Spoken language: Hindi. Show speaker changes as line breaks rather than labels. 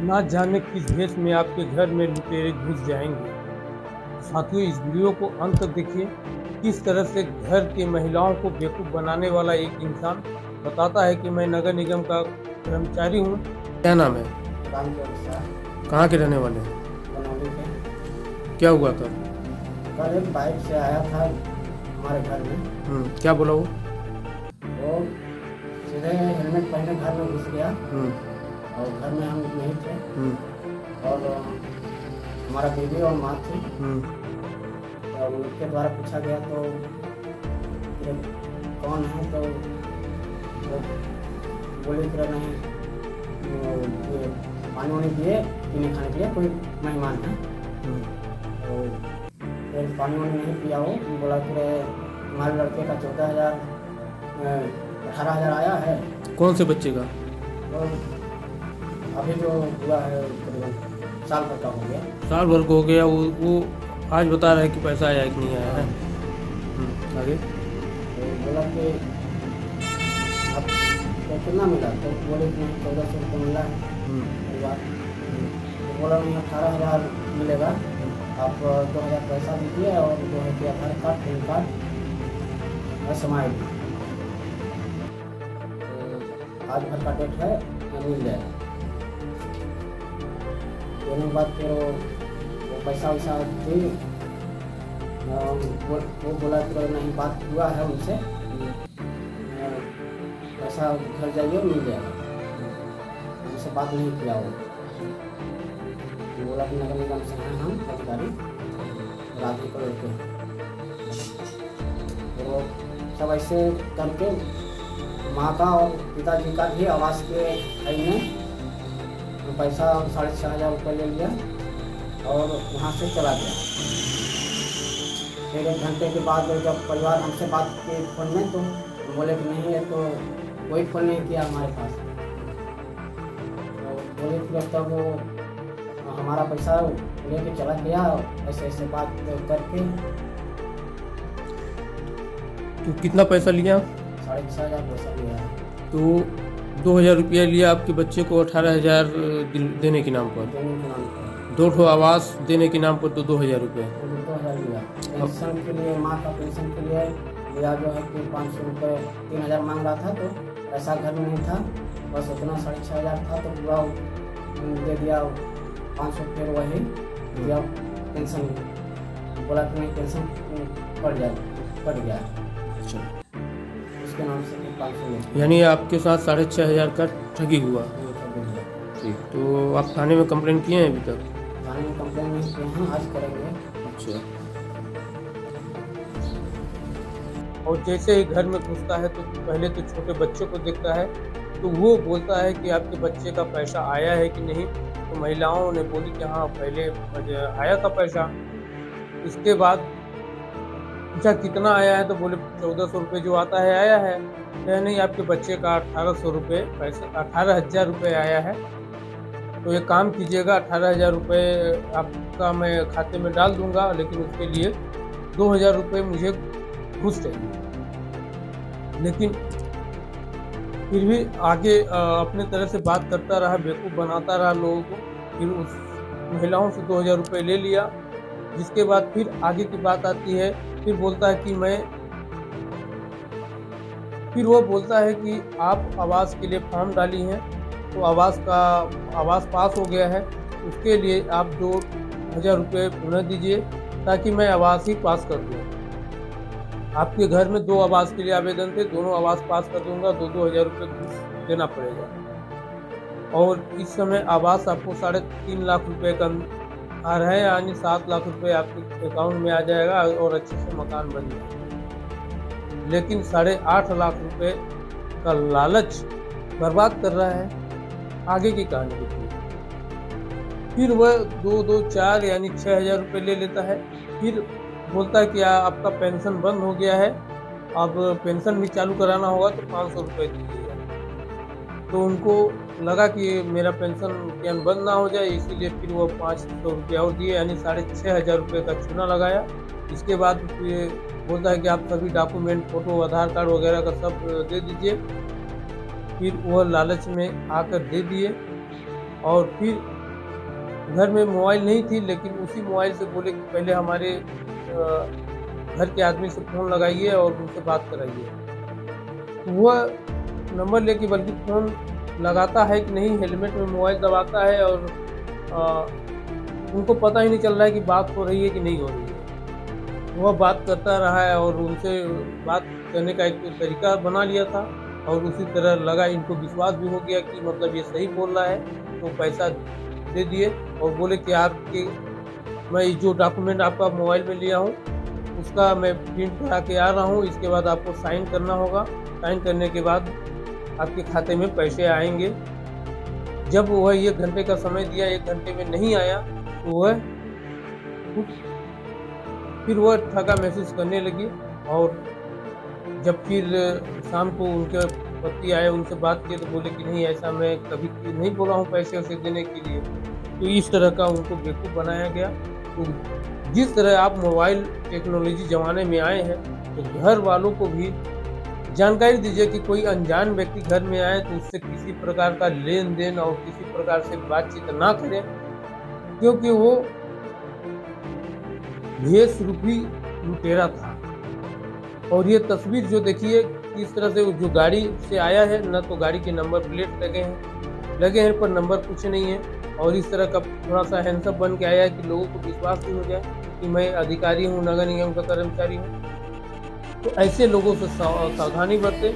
ना जाने किस भेष में आपके घर में लुटेरे घुस जाएंगे। साथियों, इस वीडियो को अंत तक देखिए। किस तरह से घर की महिलाओं को बेवकूफ़ बनाने वाला एक इंसान बताता है कि मैं नगर निगम का कर्मचारी हूँ। क्या नाम है?
रामचंद्र शाह
कहाँ के रहने वाले हैं?
बनौली के।
क्या हुआ था?
कल एक बाइक से आया था हमारे घर में।
क्या बोला वो?
वो सीधे हेलमेट पहने घर में घुस गया
हम्म
और घर में हम नहीं थे
हम्म
और हमारा बीवी और माँ थी।
हम्म
और उनके द्वारा पूछा गया तो ये कौन है, तो वो बोले कि नहीं, ये पानी वानी दिए, पीने खाने दिए, कोई मेहमान है। तो फिर पानी वानी नहीं पिया वो बोला कि हमारे लड़के का 14,000 18,000 आया है।
कौन से बच्चे का?
तो अभी जो हुआ है करीबन साल भर का हो गया।
साल भर को हो गया। वो आज बता रहा है कि पैसा आया कि नहीं आया है। आगे?
तो बोला कि अब तो कितना मिला, तो बोले कि 1400 रुपये मिला है परिवार। तो बोला नहीं, 18,000 मिलेगा, आप 2,000 पैसा दीजिए और 2,000 आधार कार्ड, पैन कार्ड और समाई दी। तो आज भर का डेट है, मिल जाएगा। देने के बाद फिर वो पैसा वैसा दी। वो बोला कि नहीं, बात हुआ है उनसे, पैसा घर जाइए मिल जाएगा। उनसे बात नहीं किया वो बोला कि नगर निगम से हैं हम अधिकारी, राधे को लड़के। तो सब ऐसे करके माँ का और पिताजी का भी आवास के आई ने पैसा 6,500 रुपये ले लिया और वहाँ से चला गया। फिर 1 घंटे के बाद जब परिवार हमसे बात की फ़ोन में, तो बोले कि नहीं, है तो कोई फ़ोन नहीं किया हमारे पास। तो बोले कि तब वो हमारा पैसा लेके चला गया, ऐसे ऐसे बात करके।
तो कितना पैसा लिया?
6,500 पैसा लिया है।
तो 2,000 रुपया लिया आपके बच्चे को 18,000 देने के नाम पर।
देने के नाम पर
2 आवास देने के नाम पर तो 2,000 रुपये।
2,000 लिया। पेंशन के लिए, माँ का पेंशन के लिए लिया जो है कि 500 रुपये, 3,000 मांग रहा था, तो पैसा घर में नहीं था, बस उतना 6,500 था, तो पूरा दे दिया 500। फिर वही दिया पेंशन, बोला कि नहीं पेंशन पड़ गया।
अच्छा,
उसके नाम से 500 ले
यानी आपके साथ 6,500 का ठगी हुआ।
लिया।
ठीक, तो आप थाने में कंप्लेन किए हैं अभी तक?
थाने में कंप्लेन नहीं किए हैं, आज करेंगे।
अच्छा। और जैसे ही घर में घुसता है तो पहले तो छोटे बच्चों को देखता है, तो वो बोलता है कि आपके बच्चे का पैसा आया है कि नहीं। तो महिलाओं ने बोली कि हाँ, पहले आया था पैसा। इसके बाद पूछा कितना आया है, तो बोले 1,400 रुपये जो आता है आया है। कहे नहीं, आपके बच्चे का 1,800 रुपये पैसा, 18,000 रुपये आया है। तो एक काम कीजिएगा, 18,000 रुपये आपका मैं खाते में डाल दूंगा, लेकिन उसके लिए 2,000 रुपये मुझे घुस चाहिए। लेकिन फिर भी आगे अपने तरह से बात करता रहा, बेवकूफ़ बनाता रहा लोगों को। फिर उस महिलाओं से 2,000 रुपये ले लिया। जिसके बाद फिर आगे की बात आती है। फिर बोलता है कि फिर वो बोलता है कि आप आवास के लिए फॉर्म डाली हैं, तो आवास पास हो गया है, उसके लिए आप 2,000 रुपये पुनः दीजिए, ताकि मैं आवास ही पास कर दूँ। आपके घर में 2 आवास के लिए आवेदन थे, दोनों आवास पास कर दूंगा, 2,000 रुपये घूस देना पड़ेगा। और इस समय आवास आपको 3.5 लाख रुपये का आ रहा है, यानी 7 लाख रुपये आपके अकाउंट में आ जाएगा और अच्छे से मकान बन जाएगा। लेकिन 8.5 लाख रुपये का लालच बर्बाद कर रहा है। आगे की कहानी देखिए। फिर वह 2, 4 यानी 6,000 रुपये ले लेता है। फिर बोलता है कि आपका पेंशन बंद हो गया है, अब पेंशन भी चालू कराना होगा, तो 500 रुपये दीजिएगा। तो उनको लगा कि मेरा पेंशन बंद ना हो जाए, इसीलिए फिर वो 500 रुपया और दिए, यानी 6,500 रुपये का चूना लगाया। इसके बाद बोलता है कि आप सभी डॉक्यूमेंट, फ़ोटो, आधार कार्ड वगैरह का सब दे दीजिए। फिर वो लालच में आकर दे दिए। और फिर घर में मोबाइल नहीं थी, लेकिन उसी मोबाइल से बोले कि पहले हमारे घर के आदमी से फ़ोन लगाइए और उनसे बात कराइए। वह नंबर लेके बल्कि फ़ोन लगाता है कि नहीं, हेलमेट में मोबाइल दबाता है और उनको पता ही नहीं चल रहा है कि बात हो रही है कि नहीं हो रही है। वह बात करता रहा है और उनसे बात करने का एक तरीका बना लिया था और उसी तरह लगा, इनको विश्वास भी हो गया कि मतलब ये सही बोल रहा है, तो पैसा दे दिए और बोले कि आपके मैं जो डॉक्यूमेंट आपका मोबाइल में लिया हूँ उसका मैं प्रिंट करा के आ रहा हूँ, इसके बाद आपको साइन करना होगा, साइन करने के बाद आपके खाते में पैसे आएंगे। जब वह 1 घंटे का समय दिया, 1 घंटे में नहीं आया तो वह फिर वह ठगा महसूस करने लगी। और जब फिर शाम को उनके पति आए, उनसे बात की तो बोले कि नहीं, ऐसा मैं कभी नहीं बोला हूँ पैसे वैसे देने के लिए। तो इस तरह का उनको बेवकूफ़ बनाया गया। तो जिस तरह आप मोबाइल टेक्नोलॉजी ज़माने में आए हैं, तो घर वालों को भी जानकारी दीजिए कि कोई अनजान व्यक्ति घर में आए तो उससे किसी प्रकार का लेन-देन और किसी प्रकार से बातचीत ना करें, क्योंकि वो भेष रूपी लुटेरा था। और ये तस्वीर जो देखिए किस तरह से जो गाड़ी से आया है, ना तो गाड़ी के नंबर प्लेट लगे हैं पर नंबर कुछ नहीं है, और इस तरह का थोड़ा सा हैंडसम बन के आया है कि लोगों को विश्वास भी हो जाए कि मैं अधिकारी हूँ, नगर निगम का कर्मचारी हूँ। तो ऐसे लोगों से सावधानी बरतें।